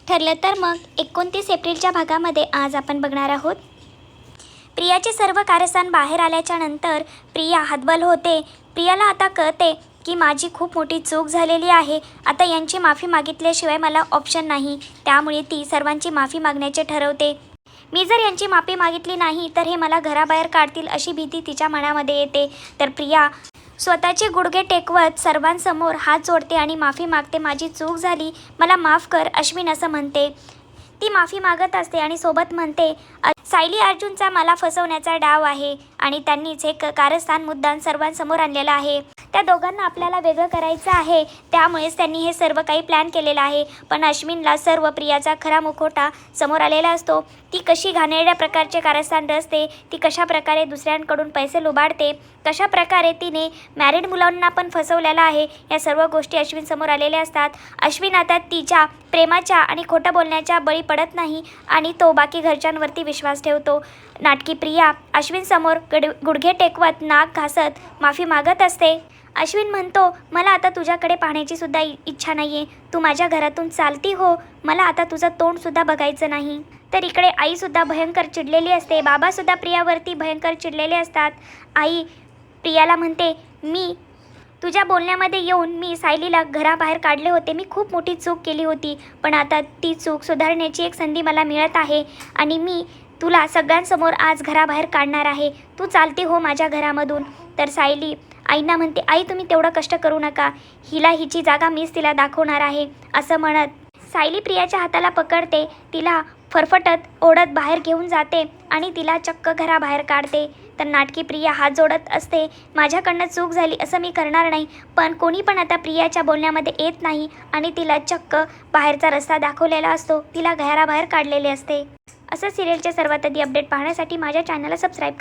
ठरलं तर मग 29 एप्रिलच्या भागामध्ये आज आपण बघणार आहोत। प्रियाचे सर्व कारस्थान बाहेर आल्याच्या नंतर प्रिया हतबल होते। प्रियाला आता कळते की माझी खूप मोठी चूक झालेली आहे। आता यांची माफी मागितल्याशिवाय मला ऑप्शन नाही, त्यामुळे ती सर्वांची माफी मागण्याचे ठरवते। मी जर यांची माफी मागितली नाही तर हे मला घराबाहेर काढतील अशी भीती तिच्या मनामध्ये येते। तर प्रिया स्वतःचे गुडघे टेकवत सर्वांसमोर हात जोडते आणि माफी मागते। माझी चूक झाली, मला माफ कर अश्विन असं म्हणते। ती माफी मागत असते आणि सोबत म्हणते, सायली अर्जुनचा मला फसवण्याचा डाव आहे आणि त्यांनीच हे कारस्थान मुद्दाम सर्वांसमोर आणलेलं आहे। त्या दोघांना आपल्याला वेगळं करायचं आहे, त्यामुळेच त्यांनी हे सर्व काही प्लॅन केलेलं आहे। पण अश्विनला सर्व प्रियाचा खरा मुखवटा समोर आलेला असतो। ती कशी घाणेरड्या प्रकारचे कारस्थान रचते, ती कशा प्रकारे दुसऱ्यांकडून पैसे लुबाडते, कशा प्रकारे तिने मॅरिड मुलांना पण फसवलेलं आहे, या सर्व गोष्टी अश्विन समोर आलेल्या असतात। अश्विन आता तिच्या प्रेमाच्या आणि खोटं बोलण्याच्या बळी पडत नाही आणि तो बाकी घरच्यांवरती विश्वास ठेवतो। नाटकी प्रिया अश्विन समोर गुडघे टेकवत नाक घासत माफी मागत असते। अश्विन म्हणतो, मला आता तुझ्याकडे पाहण्याची सुद्धा इच्छा नाहीये, तू माझ्या घरातून चालती हो, मला आता तुझं तोंड सुद्धा बघायचं नाही। तर इकडे आई सुद्धा भयंकर चिडलेली असते, बाबा सुद्धा प्रियावरती भयंकर चिडलेले असतात। आई प्रियाला म्हणते, मी तुझ्या बोलण्यामध्ये येऊन मी सायलीला घराबाहेर काढले होते, मी खूप मोठी चूक केली होती, पण आता ती चूक सुधारण्याची एक संधी मला मिळत आहे आणि मी तुला सगळ्यांसमोर आज घराबाहेर काढणार आहे, तू चालती हो माझ्या घरामधून। तर सायली आईंना म्हणते, आई तुम्ही तेवढं कष्ट करू नका, हिला हिची जागा मीच तिला दाखवणार आहे असं म्हणत सायली प्रियाच्या हाताला पकडते, तिला फरफटत ओढत बाहेर घेऊन जाते आणि तिला चक्क घराबाहेर काढते। तर नाटकी प्रिया हात जोडत असते, माझ्याकडनं चूक झाली, असं मी करणार नाही। पण कोणी पण आता प्रियाच्या बोलण्यामध्ये येत नाही आणि तिला चक्क बाहेरचा रस्ता दाखवलेला असतो, तिला घराबाहेर काढलेले असते। असं सिरियलचे सर्वात आधी अपडेट पाहण्यासाठी माझ्या चॅनलला सबस्क्राईब करा।